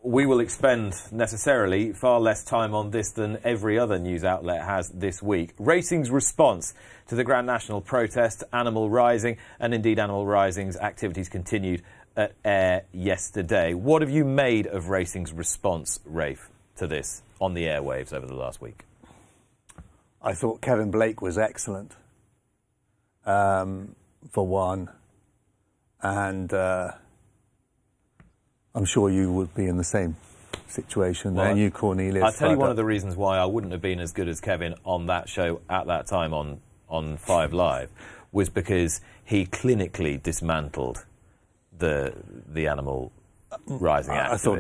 we will expend necessarily far less time on this than every other news outlet has this week. Racing's response to the Grand National protest, Animal Rising, and indeed Animal Rising's activities continued at air yesterday. What have you made of Racing's response, Rafe, to this on the airwaves over the last week? I thought Kevin Blake was excellent, for one, and I'm sure you would be in the same situation. Well, and you, Cornelius. I'll tell you one of the reasons why I wouldn't have been as good as Kevin on that show at that time on 5 Live was because he clinically dismantled the Animal Rising activists. I thought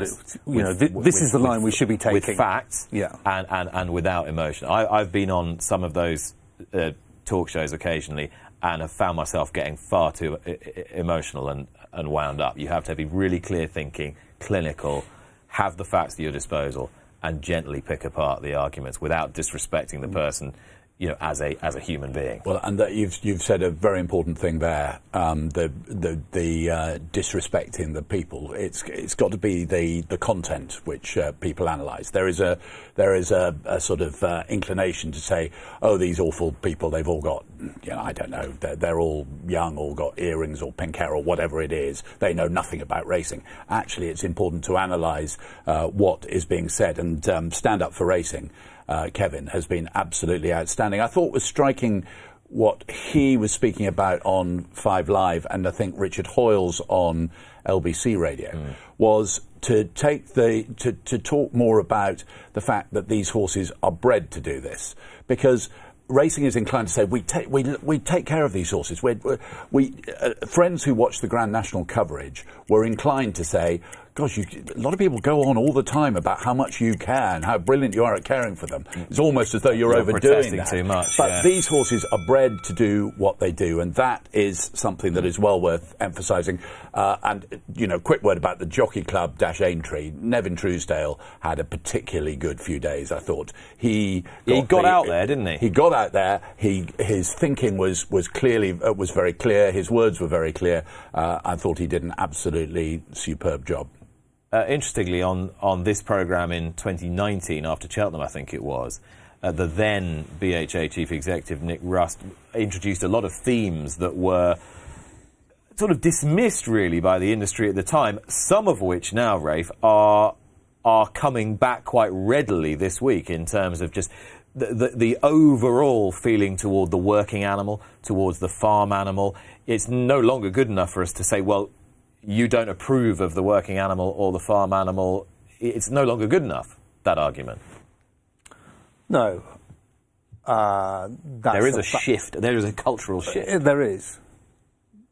this is the line we should be taking. With facts, yeah, and without emotion. I've been on some of those talk shows occasionally and have found myself getting far too emotional and wound up. You have to be really clear thinking, clinical, have the facts at your disposal, and gently pick apart the arguments without disrespecting the person, as a human being. Well, and you've said a very important thing there. The disrespecting the people. It's got to be the content which people analyse. There is a sort of inclination to say, oh, these awful people, they've all got, I don't know, they're all young, all got earrings or pink hair or whatever it is. They know nothing about racing. Actually, it's important to analyse what is being said and stand up for racing. Kevin has been absolutely outstanding. I thought was striking what he was speaking about on 5 Live, and I think Richard Hoyles on LBC Radio, was to take to talk more about the fact that these horses are bred to do this, because racing is inclined to say we take care of these horses. We friends who watch the Grand National coverage were inclined to say, gosh, a lot of people go on all the time about how much you care and how brilliant you are at caring for them. It's almost as though you're overdoing that. Too much, but these horses are bred to do what they do, and that is something that is well worth emphasising. And, quick word about the Jockey Club Aintree. Nevin Truesdale had a particularly good few days, I thought. He got out there, didn't he? He got out there. His thinking was very clear. His words were very clear. I thought he did an absolutely superb job. Interestingly, on this programme in 2019, after Cheltenham, I think it was, the then BHA Chief Executive, Nick Rust, introduced a lot of themes that were sort of dismissed, really, by the industry at the time, some of which now, Rafe, are coming back quite readily this week in terms of just the overall feeling toward the working animal, towards the farm animal. It's no longer good enough for us to say, well, you don't approve of the working animal or the farm animal. It's no longer good enough, that argument. No. There is a shift. There is a cultural shift. There is.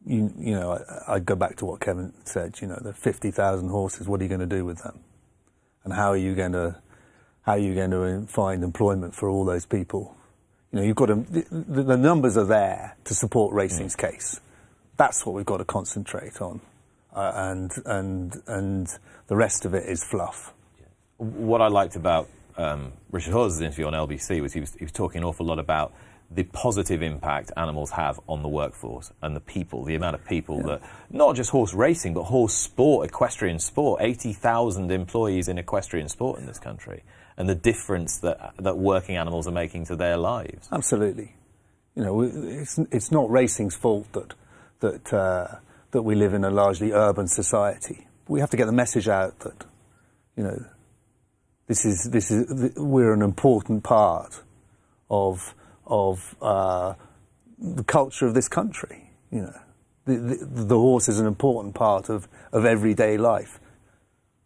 I go back to what Kevin said, the 50,000 horses, what are you going to do with them? And how are you going to find employment for all those people? You've got to, the numbers are there to support racing's case. That's what we've got to concentrate on. And the rest of it is fluff. What I liked about Richard Hoyles' interview on LBC was he was talking an awful lot about the positive impact animals have on the workforce and the people, the amount of people that, not just horse racing, but horse sport, equestrian sport, 80,000 employees in equestrian sport in this country, and the difference that working animals are making to their lives. Absolutely. It's not racing's fault that we live in a largely urban society. We have to get the message out that, we're an important part of the culture of this country. The horse is an important part of everyday life.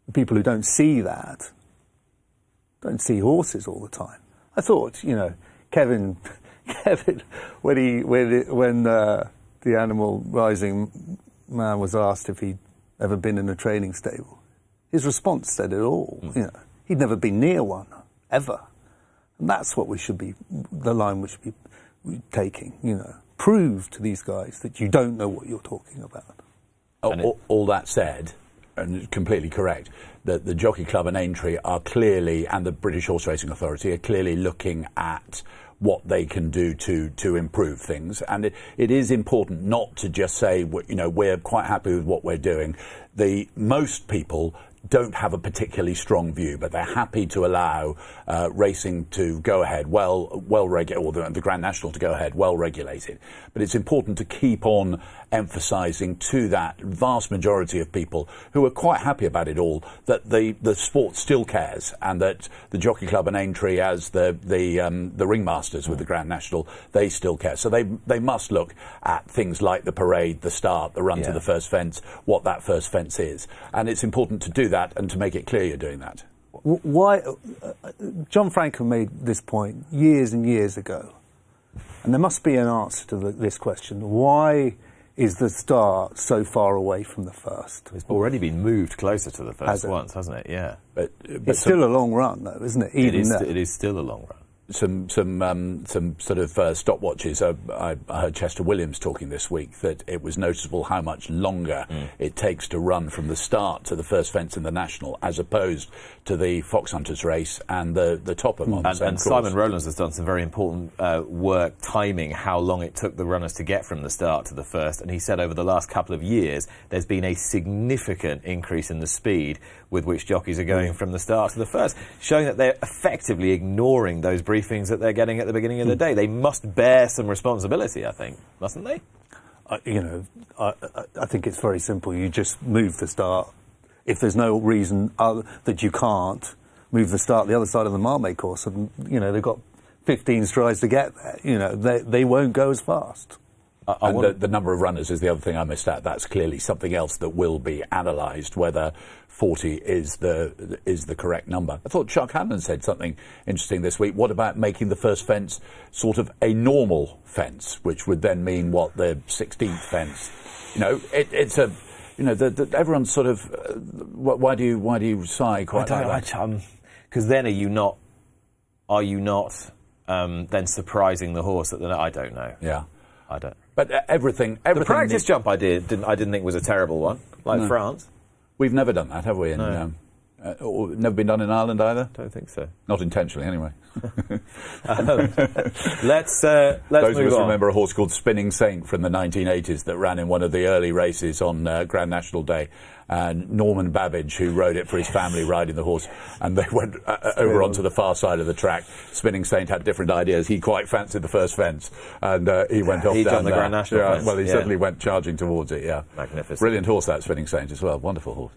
The people who don't see that don't see horses all the time. I thought, Kevin, when the Animal Rising man was asked if he'd ever been in a training stable, his response said it all. He'd never been near one, ever. And that's what the line we should be taking, Prove to these guys that you don't know what you're talking about. All that said, and completely correct, that the Jockey Club and Aintree are clearly, and the British Horse Racing Authority are clearly looking at what they can do to improve things. And it is important not to just say, we're quite happy with what we're doing. Most people don't have a particularly strong view, but they're happy to allow racing to go ahead or the Grand National to go ahead well regulated. But it's important to keep on emphasising to that vast majority of people who are quite happy about it all that the sport still cares, and that the Jockey Club and Aintree, as the ringmasters with the Grand National, they still care. So they must look at things like the parade, the start, the run to the first fence, what that first fence is, and it's important to do that and to make it clear you're doing that. Why? John Franklin made this point years and years ago, and there must be an answer to this question. Why is the start so far away from the first? It's already been moved closer to the first once, hasn't it? Yeah. But it's still a long run, though, isn't it? It is still a long run. Some sort of stopwatches. I heard Chester Williams talking this week that it was noticeable how much longer it takes to run from the start to the first fence in the National, as opposed to the Fox Hunters race and the Topham on the same and course. Simon Rowlands has done some very important work timing how long it took the runners to get from the start to the first, and he said over the last couple of years there's been a significant increase in the speed with which jockeys are going from the start to the first, showing that they're effectively ignoring those briefings that they're getting at the beginning of the day. They must bear some responsibility, I think, mustn't they? I think it's very simple. You just move the start. If there's no reason that you can't move the start the other side of the Marmite course, and they've got 15 strides to get there, they won't go as fast. And the number of runners is the other thing I missed out. That's clearly something else that will be analysed, whether 40 is the correct number. I thought Chuck Hannon said something interesting this week. What about making the first fence sort of a normal fence, which would then mean what, the 16th fence? It's a everyone's sort of why do you sigh quite like that? Because then are you not then surprising the horse at the I don't know. Yeah. I don't. But everything. The practice jump I didn't think was a terrible one, like France. We've never done that, have we? No. Never been done in Ireland either? Don't think so. Not intentionally, anyway. Let's Those move of us on. remember a horse called Spinning Saint from the 1980s that ran in one of the early races on Grand National Day. And Norman Babbage, who rode it for his family, riding the horse, and they went over onto the far side of the track. Spinning Saint had different ideas. He quite fancied the first fence, and he went off down the there. Grand National fence. Well, he certainly went charging towards it. Yeah, magnificent, brilliant horse that Spinning Saint as well. Wonderful horse.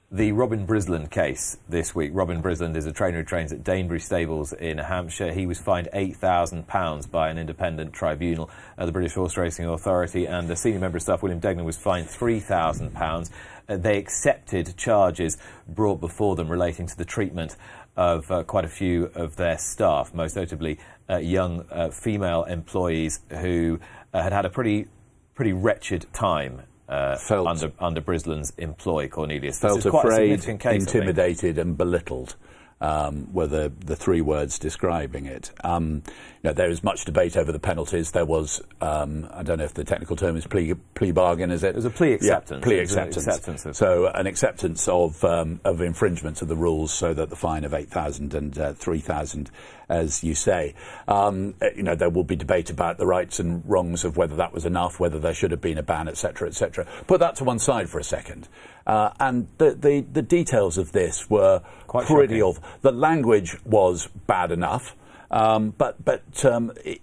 The Robin Brisland case this week. Robin Brisland is a trainer who trains at Danebury Stables in Hampshire. He was fined £8,000 by an independent tribunal, the British Horse Racing Authority, and the senior member of staff, William Degnan, was fined £3,000. They accepted charges brought before them relating to the treatment of quite a few of their staff, most notably young female employees who had a pretty wretched time under Brisland's employ, Cornelius. Felt afraid, intimidated and belittled were the three words describing it. There is much debate over the penalties. There was, I don't know if the technical term is plea bargain, is it? It was a plea acceptance. Yeah, plea acceptance. So an acceptance of infringement of the rules, so that the fine of 8,000 and 3,000, as you say. There will be debate about the rights and wrongs of whether that was enough, whether there should have been a ban, etc., etc. Put that to one side for a second. And the details of this were quite pretty shocking. The language was bad enough, but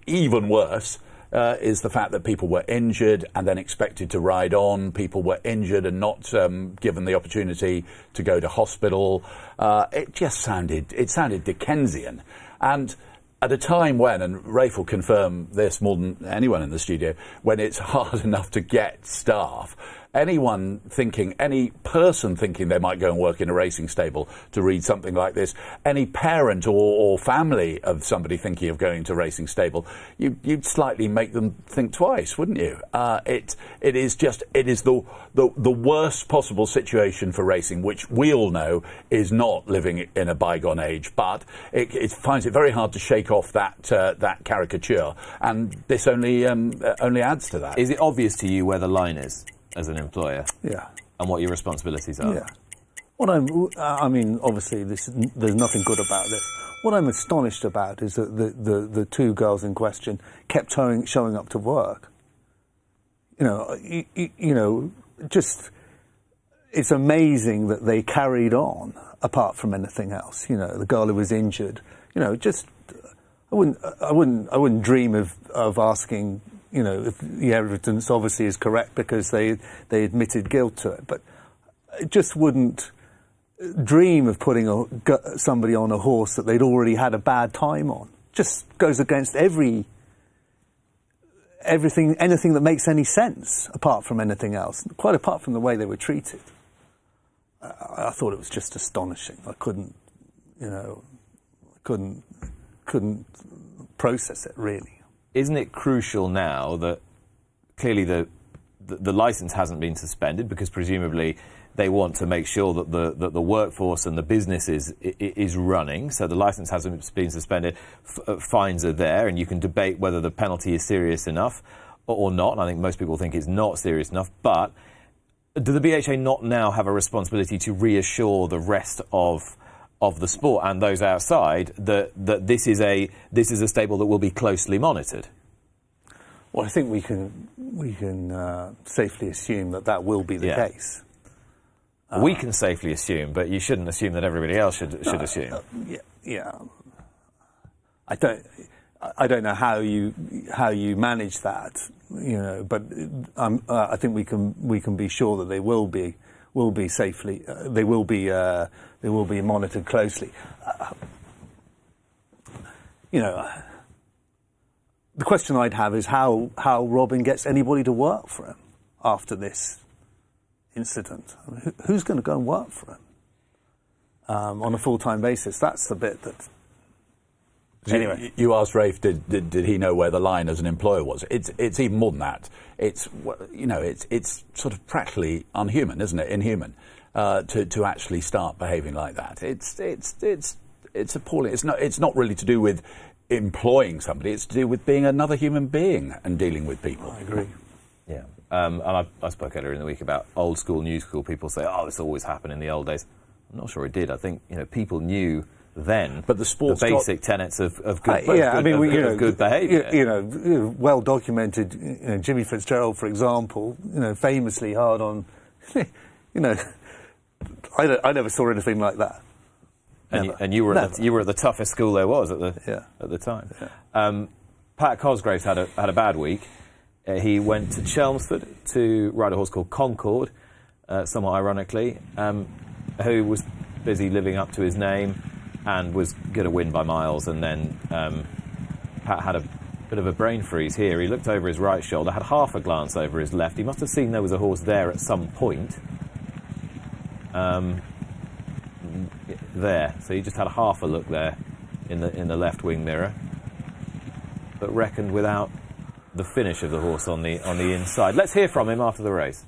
even worse is the fact that people were injured and then expected to ride on. People were injured and not given the opportunity to go to hospital. It sounded Dickensian. And at a time when, and Rafe will confirm this more than anyone in the studio, when it's hard enough to get staff, any person thinking they might go and work in a racing stable to read something like this, any parent or family of somebody thinking of going to a racing stable, you'd slightly make them think twice, wouldn't you? It is the worst possible situation for racing, which we all know is not living in a bygone age, but it finds it very hard to shake off that caricature, and this only adds to that. Is it obvious to you where the line is as an employer? Yeah. And what your responsibilities are? Yeah. Obviously, there's nothing good about this. What I'm astonished about is that the two girls in question kept showing up to work. it's amazing that they carried on apart from anything else. You know, the girl who was injured. You know, just I wouldn't dream of asking. You know, if the evidence obviously is correct because they admitted guilt to it, but I just wouldn't dream of putting somebody on a horse that they'd already had a bad time on. Just goes against anything that makes any sense, apart from anything else, quite apart from the way they were treated. I thought it was just astonishing. I couldn't process it, really. Isn't it crucial now that clearly the licence hasn't been suspended because presumably they want to make sure that the workforce and the business is running, so the licence hasn't been suspended, fines are there, and you can debate whether the penalty is serious enough or not, and I think most people think it's not serious enough, but do the BHA not now have a responsibility to reassure the rest of the sport and those outside that this is a stable that will be closely monitored? Well, I think we can safely assume that will be the case. We can safely assume, but you shouldn't assume that everybody else should assume. Yeah. I don't know how you manage that, you know. But I think we can be sure that they will be safely. They will be monitored closely. You know, the question I'd have is how Robin gets anybody to work for him after this incident. I mean, who's going to go and work for him on a full-time basis? That's the bit that. Anyway, you asked Rafe, did he know where the line as an employer was? It's even more than that. It's sort of practically unhuman, isn't it? Inhuman to actually start behaving like that. It's appalling. It's not really to do with employing somebody. It's to do with being another human being and dealing with people. I agree. Yeah. And I spoke earlier in the week about old school, new school. People say, "Oh, this always happened in the old days." I'm not sure it did. I think people knew then, but the sports basic tenets of good, good behaviour. Well documented. Jimmy Fitzgerald, for example, famously hard on. I never saw anything like that. And you were at the toughest school there was at the time. Yeah. Pat Cosgraves had a bad week. He went to Chelmsford to ride a horse called Concord, somewhat ironically, who was busy living up to his name and was going to win by miles. And then Pat had a bit of a brain freeze here. He looked over his right shoulder, had half a glance over his left. He must have seen there was a horse there at some point. There. So he just had half a look there in the left wing mirror, but reckoned without the finish of the horse on the inside. Let's hear from him after the race.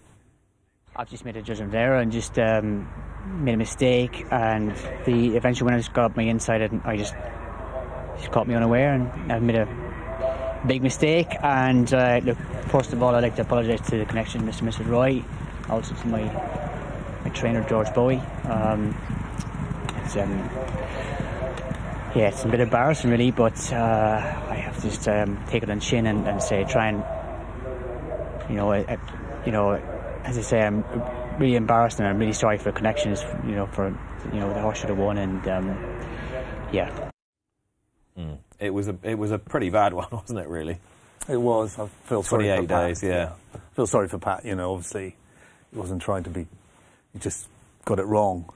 I've just made a judgment error and just made a mistake, and eventually when I just got up my inside, I just caught me unaware, and I've made a big mistake. And look, first of all, I'd like to apologise to the connection, Mr. and Mrs. Wright, also to my trainer George Bowie. It's a bit embarrassing really, but I have to just take it on chin and say, try and, as I say, I'm really embarrassed and I'm really sorry for the connections, for the horse should have won, and yeah. It was a pretty bad one, wasn't it? Really. It was. I feel sorry. 28 days, yeah. I feel sorry for Pat. Obviously, he wasn't trying to be. He just got it wrong.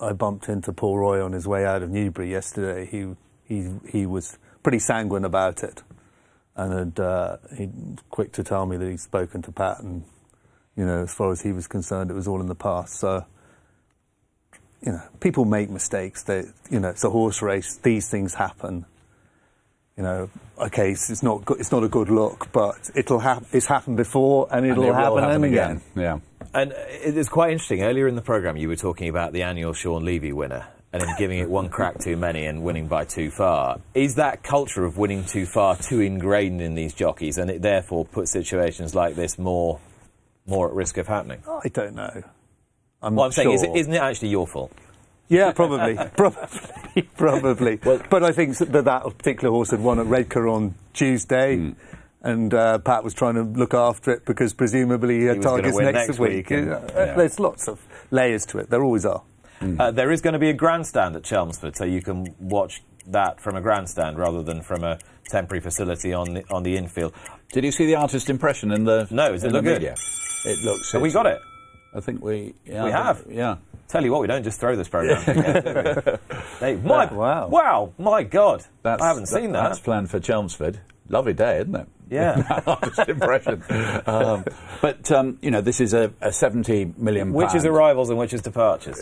I bumped into Paul Roy on his way out of Newbury yesterday. He was pretty sanguine about it, and he quick to tell me that he'd spoken to Pat, and as far as he was concerned, it was all in the past. So people make mistakes. It's a horse race. These things happen. Okay, it's not a good look, but it's happened before, and it'll happen again. Yeah. And it's quite interesting. Earlier in the programme, you were talking about the annual Sean Levy winner and him giving it one crack too many and winning by too far. Is that culture of winning too far too ingrained in these jockeys, and it therefore puts situations like this more at risk of happening? I don't know. I'm saying, isn't it actually your fault? Yeah, probably. Probably. Well, but I think that particular horse had won at Redcar on Tuesday. and Pat was trying to look after it because presumably he had was gonna targets win next week. There's lots of layers to it. There always are. There is going to be a grandstand at Chelmsford, so you can watch that from a grandstand rather than from a temporary facility on the infield. Did you see the artist impression in the? No, does it look good? Media? It looks. Have we got it? I think we. Yeah, We have. Yeah. Tell you what, we don't just throw this program. Wow, my God, I haven't seen that. That's planned for Chelmsford. Lovely day, isn't it? Yeah. Artist impression. But this is a £70 million. Which is arrivals and which is departures?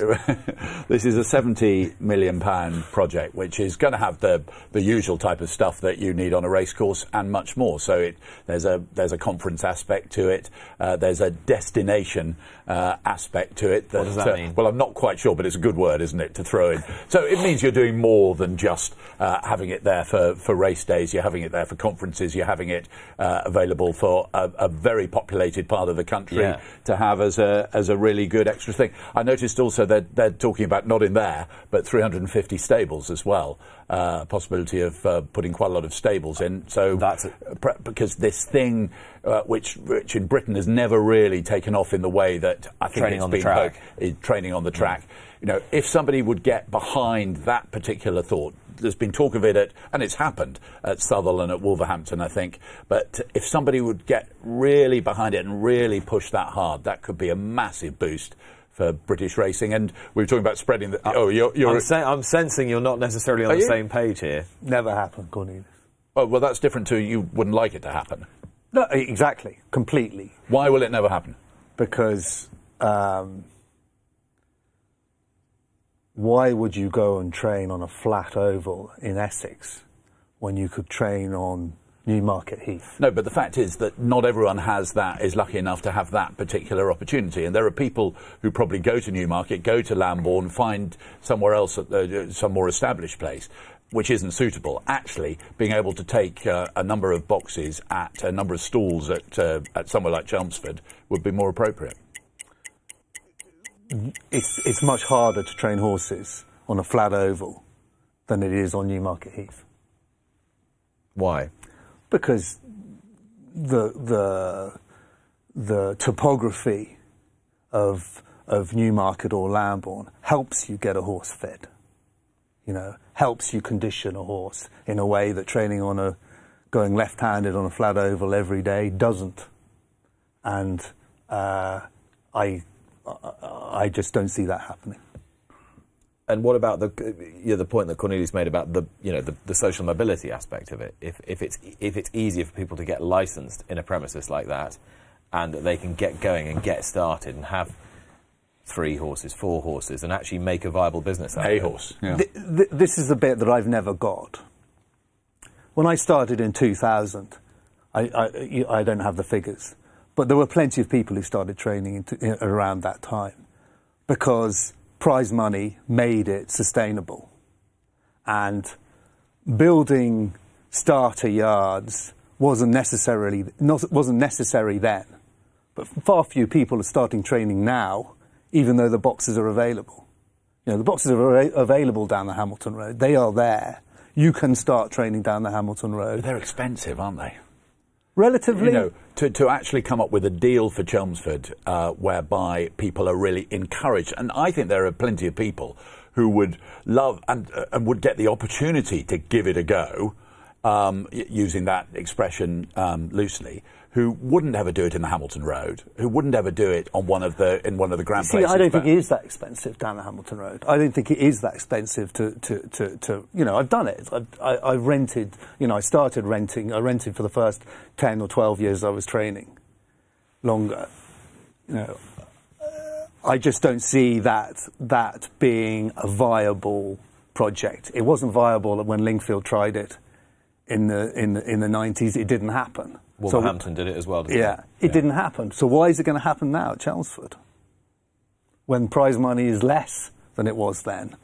This is a £70 million project, which is going to have the usual type of stuff that you need on a racecourse and much more. So there's a conference aspect to it. There's a destination aspect to it. What does that mean? Well, I'm not quite sure, but it's a good word, isn't it, to throw in. So it means you're doing more than just having it there for race days. You're having it there for conferences. You're having it available for a very populated part of the country to have as a really good extra thing. I noticed also that they're talking about, not in there, but 350 stables as well. Possibility of putting quite a lot of stables in. So because this thing, which in Britain has never really taken off in the way that I think Training on the track. Training on the track. If somebody would get behind that particular thought, there's been talk of it and it's happened at Southwell and at Wolverhampton, I think. But if somebody would get really behind it and really push that hard, that could be a massive boost for British racing. And we were talking about spreading the. I'm sensing you're not necessarily on the same page here. Never happened, Cornelius. Oh, well, that's different to you wouldn't like it to happen. No, exactly, completely. Why will it never happen? Because why would you go and train on a flat oval in Essex when you could train on Newmarket Heath? No, but the fact is that not everyone is lucky enough to have that particular opportunity. And there are people who probably go to Newmarket, go to Lambourne, find somewhere else, some more established place, which isn't suitable. Actually, being able to take a number of boxes at a number of stalls at somewhere like Chelmsford would be more appropriate. It's much harder to train horses on a flat oval than it is on Newmarket Heath. Why? Because the topography of Newmarket or Lambourne helps you get a horse fed. Helps you condition a horse in a way that training going left-handed on a flat oval every day doesn't. And I just don't see that happening. And what about the point that Cornelius made about the social mobility aspect of it? If it's easier for people to get licensed in a premises like that, and that they can get going and get started and have 3 horses, 4 horses, and actually make a viable business out of it. A horse. Yeah. This is the bit that I've never got. When I started in 2000, I don't have the figures, but there were plenty of people who started training around that time because prize money made it sustainable. And building starter yards wasn't necessary then. But far few people are starting training now, even though the boxes are available. The boxes are available down the Hamilton Road. They are there. You can start training down the Hamilton Road. They're expensive, aren't they? Relatively. To actually come up with a deal for Chelmsford whereby people are really encouraged, and I think there are plenty of people who would love and would get the opportunity to give it a go, using that expression loosely, who wouldn't ever do it in the Hamilton Road, who wouldn't ever do it on one of the grand places. I don't think it is that expensive down the Hamilton Road. I don't think it is that expensive to I've done it. I've rented, I started renting. I rented for the first 10 or 12 years I was training. Longer. I just don't see that being a viable project. It wasn't viable when Lingfield tried it in the 90s. It didn't happen. Wolverhampton did it as well, didn't it? It didn't happen. So why is it going to happen now at Chelmsford? When prize money is less than it was then?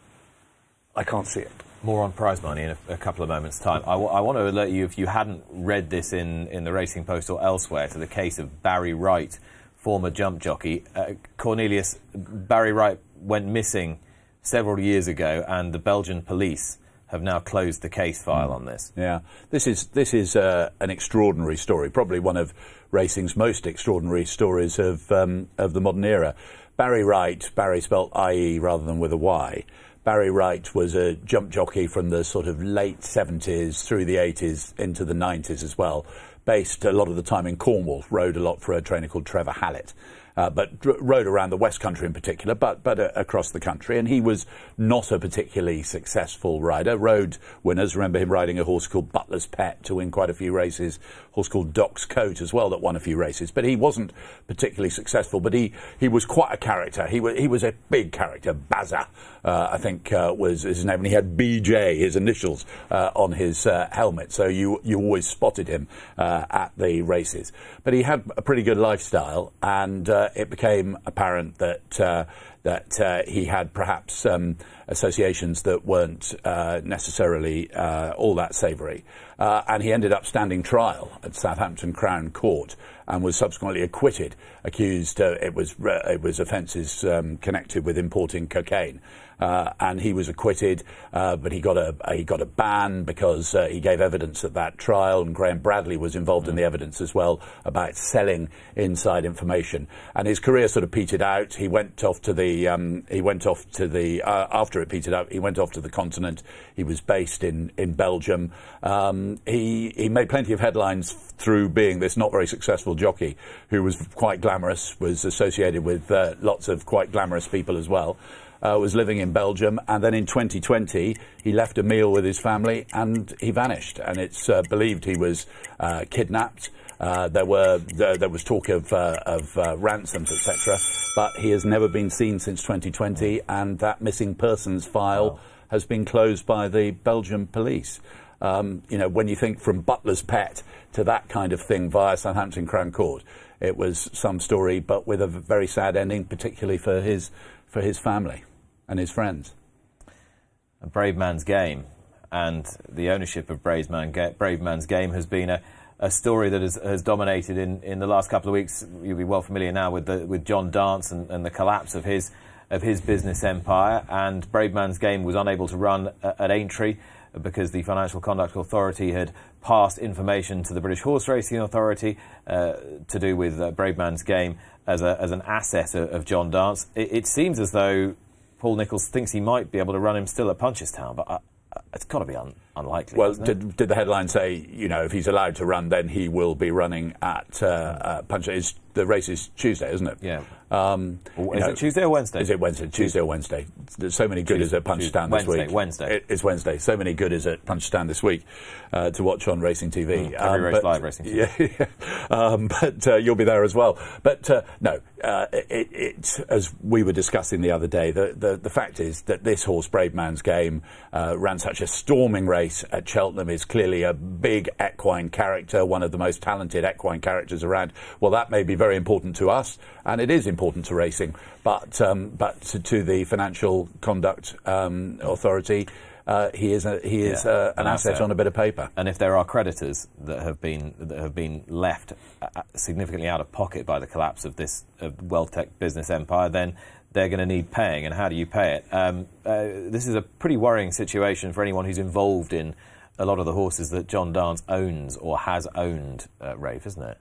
I can't see it. More on prize money in a couple of moments' time. I want to alert you, if you hadn't read this in the Racing Post or elsewhere, to the case of Barry Wright, former jump jockey. Cornelius, Barry Wright went missing several years ago, and the Belgian police have now closed the case file on this. Yeah, this is an extraordinary story, probably one of racing's most extraordinary stories of the modern era. Barry Wright, Barry spelt I-E rather than with a Y. Barry Wright was a jump jockey from the sort of late 70s through the 80s into the 90s as well, based a lot of the time in Cornwall, rode a lot for a trainer called Trevor Hallett. But rode around the West Country in particular, but across the country. And he was not a particularly successful rider. Rode winners. Remember him riding a horse called Butler's Pet to win quite a few races. A horse called Doc's Coat as well that won a few races. But he wasn't particularly successful. But he was quite a character. He was a big character. Bazza, I think, was his name. And he had BJ, his initials, on his helmet. So you always spotted him at the races. But he had a pretty good lifestyle, and it became apparent that he had perhaps associations that weren't necessarily all that savoury. And he ended up standing trial at Southampton Crown Court and was subsequently acquitted, accused it was offences connected with importing cocaine. And he was acquitted, but he got a ban because he gave evidence at that trial, and Graham Bradley was involved in the evidence as well about selling inside information. And his career sort of petered out. He went off to the after it petered out, he went off to the continent. He was based in Belgium. He made plenty of headlines through being this not very successful jockey who was quite glamorous, was associated with lots of quite glamorous people as well. Was living in Belgium, and then in 2020 he left a meal with his family and he vanished, and it's believed he was kidnapped. There was talk of ransoms, etc., but he has never been seen since 2020, and that missing persons file has been closed by the Belgian police. When you think from Butler's Pet to that kind of thing via Southampton Crown Court, it was some story, but with a very sad ending, particularly for his family and his friends. A Brave Man's Game, and the ownership of Brave Man's Game has been a story that has dominated in the last couple of weeks. You'll be well familiar now with John Dance and the collapse of his business empire. And Brave Man's Game was unable to run at Aintree because the Financial Conduct Authority had passed information to the British Horse Racing Authority to do with Brave Man's Game as an asset of John Dance. It seems as though Paul Nicholls thinks he might be able to run him still at Punchestown, but it's got to be unlikely. Well, did the headline say, if he's allowed to run, then he will be running at Punchestown? The race is Tuesday, isn't it? Yeah. Is it Tuesday or Wednesday? Is it Wednesday? Tuesday or Wednesday? There's so many goodies at Punchestown this week. Wednesday. It's Wednesday. So many goodies at Punchestown this week to watch on Racing TV. Every race live Racing TV. Yeah. But you'll be there as well. But no, it's as we were discussing the other day, the fact is that this horse, Brave Man's Game, ran such a storming race at Cheltenham, is clearly a big equine character, one of the most talented equine characters around. Well, that may be very important to us, and it is important to racing, but to the Financial Conduct Authority, he is an asset on a bit of paper. And if there are creditors that have been left significantly out of pocket by the collapse of this WealthTech business empire, then they're going to need paying. And how do you pay it? This is a pretty worrying situation for anyone who's involved in a lot of the horses that John Dance owns or has owned, Rafe, isn't it?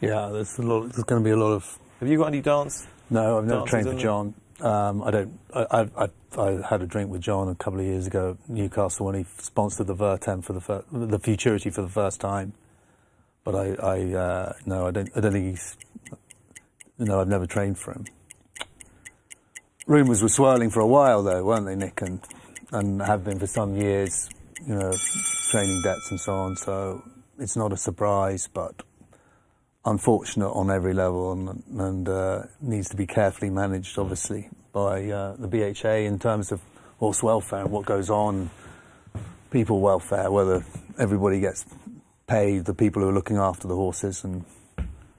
Yeah, there's going to be a lot of. Have you got any Dance? No, I've never trained for John. I don't. I had a drink with John a couple of years ago at Newcastle when he sponsored the Vertem for the Futurity for the first time. But no, I don't think he's. No, I've never trained for him. Rumours were swirling for a while though, weren't they, Nick, and have been for some years. Training debts and so on. So it's not a surprise, but unfortunate on every level, and needs to be carefully managed, obviously, by the BHA in terms of horse welfare and what goes on, people welfare, whether everybody gets paid, the people who are looking after the horses, and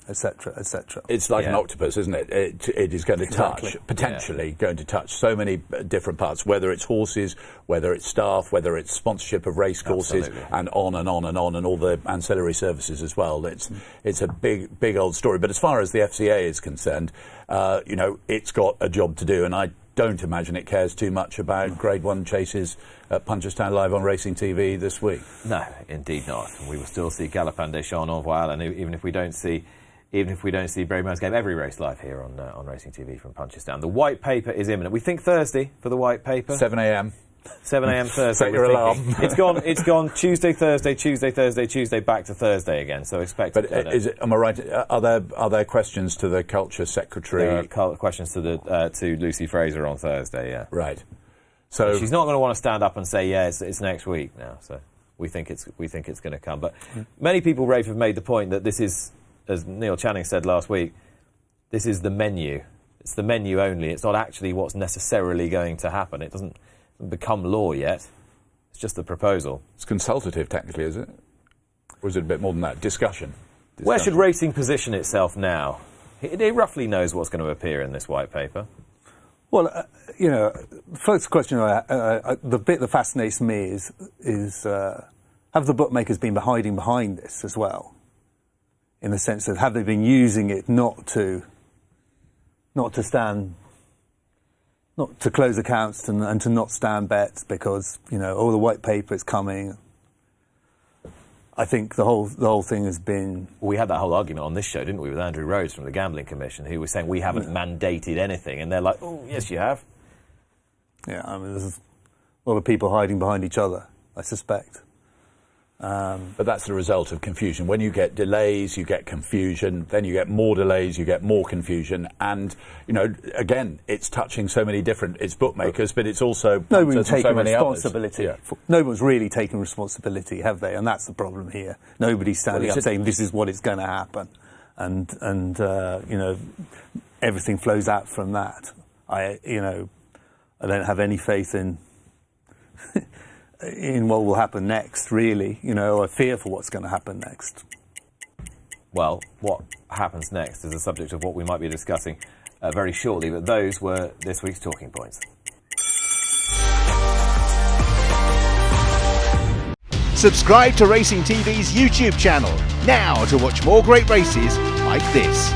etc., etc. It's like an octopus, isn't it? It is going to touch, potentially going to touch so many different parts, whether it's horses, whether it's staff, whether it's sponsorship of racecourses, and on and on and on, and all the ancillary services as well. It's a big old story. But as far as the FCA is concerned, it's got a job to do, and I don't imagine it cares too much about Grade 1 chases at Punchestown live on Racing TV this week. No, indeed not. We will still see Galopin des Champs en Voile, and even if we don't see Braemer's Game every race live here on Racing TV from Punchestown. The white paper is imminent. We think Thursday for the white paper. 7 a.m. 7 a.m. Thursday. Set your alarm. It's gone Tuesday, Tuesday, back to Thursday again. So expect. But am I right? Are there questions to the Culture Secretary? There are questions to Lucy Fraser on Thursday. Yeah. Right. So she's not going to want to stand up and say, yeah, it's next week now. So we think it's going to come. But many people, Rafe, have made the point that this is, as Neil Channing said last week, this is the menu. It's the menu only. It's not actually what's necessarily going to happen. It doesn't become law yet. It's just the proposal. It's consultative, technically, is it? Or is it a bit more than that? Discussion. Where should racing position itself now? It roughly knows what's going to appear in this white paper. Well, the first question, the bit that fascinates me is have the bookmakers been hiding behind this as well? In the sense that have they been using it not to close accounts and to not stand bets because the white paper is coming. I think the whole thing has been. We had that whole argument on this show, didn't we, with Andrew Rhodes from the Gambling Commission, who was saying we haven't mandated anything, and they're like, oh yes, you have. Yeah, I mean, there's a lot of people hiding behind each other, I suspect. But that's the result of confusion. When you get delays, you get confusion. Then you get more delays, you get more confusion. And again, it's touching so many different. It's bookmakers, but it's also no one's taking so many responsibility. Others. Yeah. No one's really taken responsibility, have they? And that's the problem here. Nobody's standing up saying this is what is going to happen, and everything flows out from that. I don't have any faith in what will happen next, really. I fear for what's going to happen next. Well, what happens next is the subject of what we might be discussing very shortly, but those were this week's talking points. Subscribe to Racing TV's YouTube channel now to watch more great races like this.